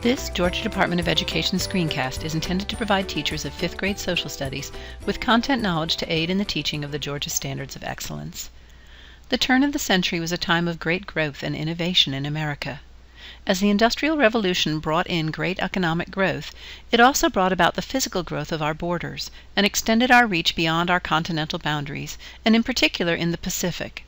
This Georgia Department of Education screencast is intended to provide teachers of 5th grade social studies with content knowledge to aid in the teaching of the Georgia Standards of Excellence. The turn of the century was a time of great growth and innovation in America. As the Industrial Revolution brought in great economic growth, it also brought about the physical growth of our borders and extended our reach beyond our continental boundaries, and in particular in the Pacific.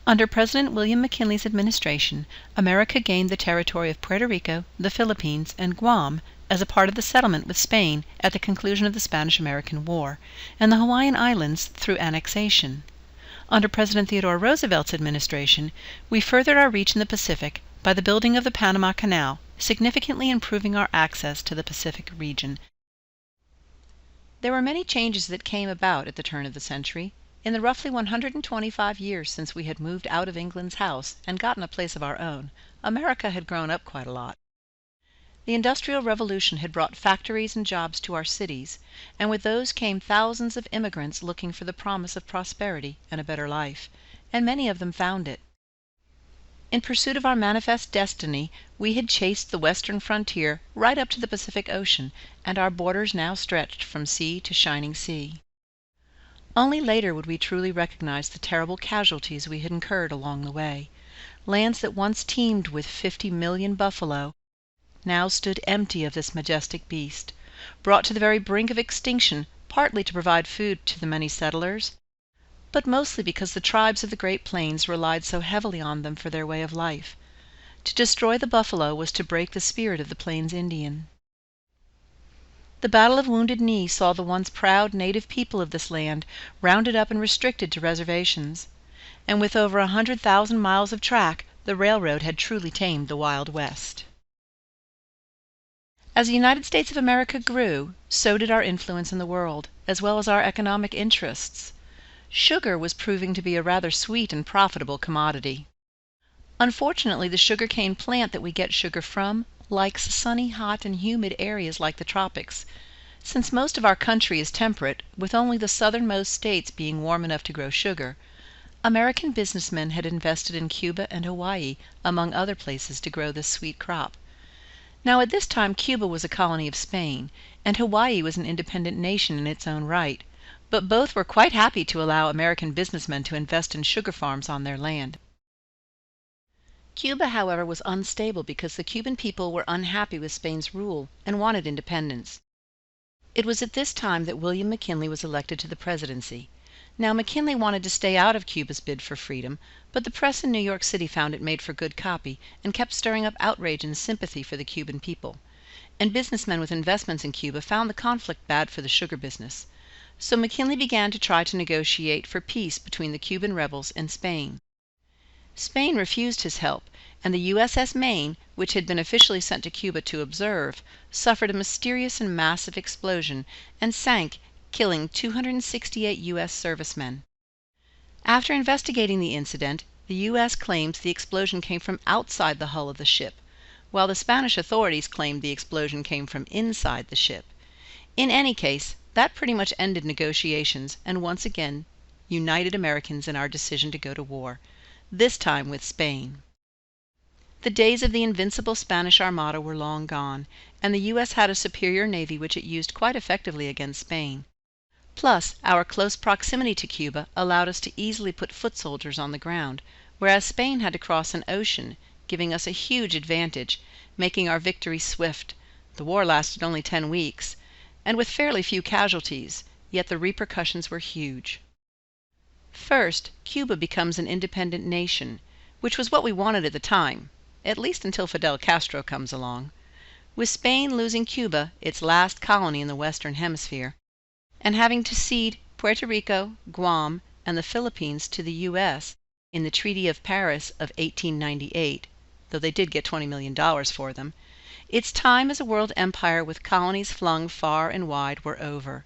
Under President William Mckinley's administration, America gained the territory of Puerto Rico, the Philippines, and Guam as a part of the settlement with Spain at the conclusion of the Spanish-American War, and the Hawaiian Islands through annexation. Under President Theodore Roosevelt's administration, we furthered our reach in the Pacific by the building of the Panama Canal, significantly improving our access to the Pacific region. There were many changes that came about at the turn of the century. In the roughly 125 years since we had moved out of England's house and gotten a place of our own, America had grown up quite a lot. The Industrial Revolution had brought factories and jobs to our cities, and with those came thousands of immigrants looking for the promise of prosperity and a better life, and many of them found it. In pursuit of our manifest destiny, we had chased the western frontier right up to the Pacific Ocean, and our borders now stretched from sea to shining sea. Only later would we truly recognize the terrible casualties we had incurred along the way. Lands that once teemed with 50 million buffalo now stood empty of this majestic beast, brought to the very brink of extinction, partly to provide food to the many settlers, but mostly because the tribes of the Great Plains relied so heavily on them for their way of life. To destroy the buffalo was to break the spirit of the Plains Indian. The Battle of Wounded Knee saw the once proud native people of this land rounded up and restricted to reservations, and with over 100,000 miles of track, the railroad had truly tamed the Wild West. As the United States of America grew, so did our influence in the world, as well as our economic interests. Sugar was proving to be a rather sweet and profitable commodity. Unfortunately, the sugarcane plant that we get sugar from likes sunny, hot, and humid areas like the tropics. Since most of our country is temperate, with only the southernmost states being warm enough to grow sugar, American businessmen had invested in Cuba and Hawaii, among other places, to grow this sweet crop. Now at this time Cuba was a colony of Spain, and Hawaii was an independent nation in its own right, but both were quite happy to allow American businessmen to invest in sugar farms on their land. Cuba, however, was unstable because the Cuban people were unhappy with Spain's rule and wanted independence. It was at this time that William McKinley was elected to the presidency. Now McKinley wanted to stay out of Cuba's bid for freedom, but the press in New York City found it made for good copy and kept stirring up outrage and sympathy for the Cuban people. And businessmen with investments in Cuba found the conflict bad for the sugar business. So McKinley began to try to negotiate for peace between the Cuban rebels and Spain. Spain refused his help, and the USS Maine, which had been officially sent to Cuba to observe, suffered a mysterious and massive explosion and sank, killing 268 U.S. servicemen. After investigating the incident, the U.S. claims the explosion came from outside the hull of the ship, while the Spanish authorities claimed the explosion came from inside the ship. In any case, that pretty much ended negotiations and once again united Americans in our decision to go to war, this time with Spain. The days of the invincible Spanish Armada were long gone, and the U.S. had a superior navy which it used quite effectively against Spain. Plus, our close proximity to Cuba allowed us to easily put foot soldiers on the ground, whereas Spain had to cross an ocean, giving us a huge advantage, making our victory swift. The war lasted only 10 weeks, and with fairly few casualties, yet the repercussions were huge. First, Cuba becomes an independent nation, which was what we wanted at the time, at least until Fidel Castro comes along. With Spain losing Cuba, its last colony in the Western Hemisphere, and having to cede Puerto Rico, Guam, and the Philippines to the U.S. in the Treaty of Paris of 1898, though they did get $20 million for them, its time as a world empire with colonies flung far and wide were over.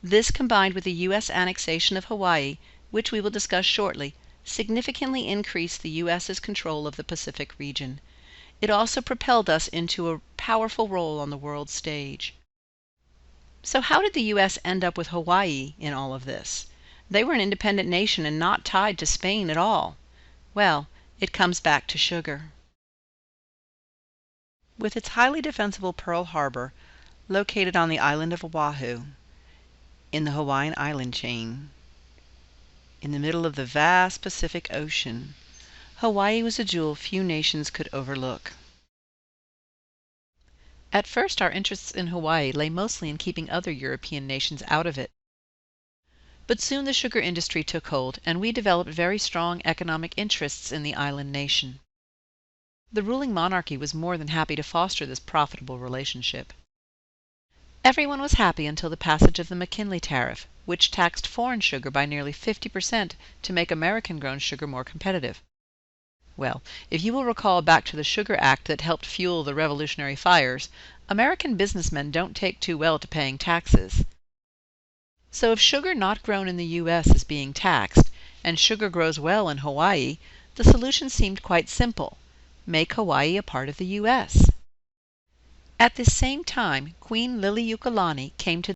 This, combined with the U.S. annexation of Hawaii, which we will discuss shortly, significantly increased the U.S.'s control of the Pacific region. It also propelled us into a powerful role on the world stage. So how did the U.S. end up with Hawaii in all of this? They were an independent nation and not tied to Spain at all. Well, it comes back to sugar. With its highly defensible Pearl Harbor, located on the island of Oahu, in the Hawaiian island chain, in the middle of the vast Pacific Ocean, Hawaii was a jewel few nations could overlook. At first, our interests in Hawaii lay mostly in keeping other European nations out of it. But soon the sugar industry took hold, and we developed very strong economic interests in the island nation. The ruling monarchy was more than happy to foster this profitable relationship. Everyone was happy until the passage of the Mckinley tariff, which taxed foreign sugar by nearly 50% to make American-grown sugar more competitive. Well, if you will recall back to the Sugar Act that helped fuel the Revolutionary fires, American businessmen don't take too well to paying taxes. So if sugar not grown in the U.S. is being taxed, and sugar grows well in Hawaii, the solution seemed quite simple: make Hawaii a part of the U.S. At this same time, Queen Liliuokalani came to